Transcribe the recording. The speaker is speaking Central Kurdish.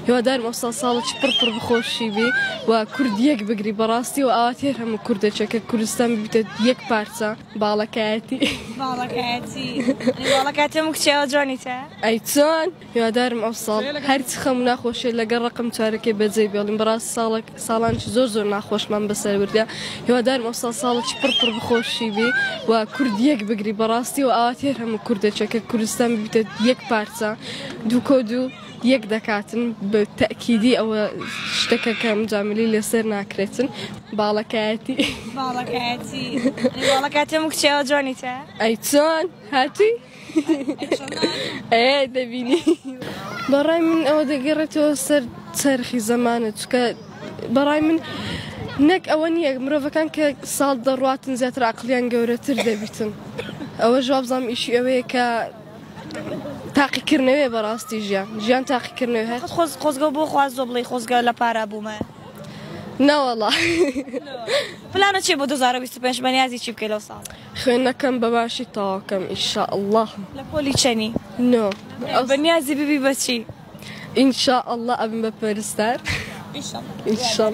هیوادارم ئەوسا ساڵێکی پڕ بخۆشی بێ و کوردیەک بگری بەڕاستی و ئاواتێر هەموو کوردەچەکە کوردستان ببیتە یەک پارچە باڵەکایەتی باڵەکەتی هەموو کچێوە جوانیتە ئەی چۆن هیوادارم ئەو ساڵ هەرچی خەموو ناخۆشیە لەگەڵ ڕقم چارەکەی بەجێ بێڵین بەڕاستی ساڵانکی زۆر ناخۆشمان بەسەر بردە هیوادارم ئەو ساڵێکی پڕ بخۆشی بێ و کوردیەک بگری بەڕاستی و ئاواتێر هەموو کوردەچەکە کوردستان ببیتە یەک پارچە دوو کۆد و یەک دەکاتن بە تەکیدی ئەوە شتەکە کە مجاملی لەسەر ناکرێتن باڵەکایەتی هەموو کچێوە جوانیتە ئەی چۆن هاتووی ئێ دەبینی بەڕای من ئەوە دەگەڕێتەوە سەر چەرخی زەمانە چکە بەڕای من نەک ئەوە نییە مرۆڤەکان کە ساڵ دەڕواتن زیاتر عەقڵیان گەورەتر دەبیتن ئەوە ژوابزانم ئیشی ئەوەیە کە تاقیکردنەوەی بەڕاستی ژیان تاقیکردنەوە هەیە خۆزگە بۆ خوازۆ بڵێ خۆزگە لە پارا بوومە نەوەڵا پلانە چێ بۆ 2025 بەنیازی چی بکەی لەو ساڵ خوێندنەکەم بەباشی تەواوکەم ئینشاءالله لە پۆلی چەنی نۆ بەنیازی ببی بە چی ئینشاءالله ئەبم بە پەرستار ئینشاءالله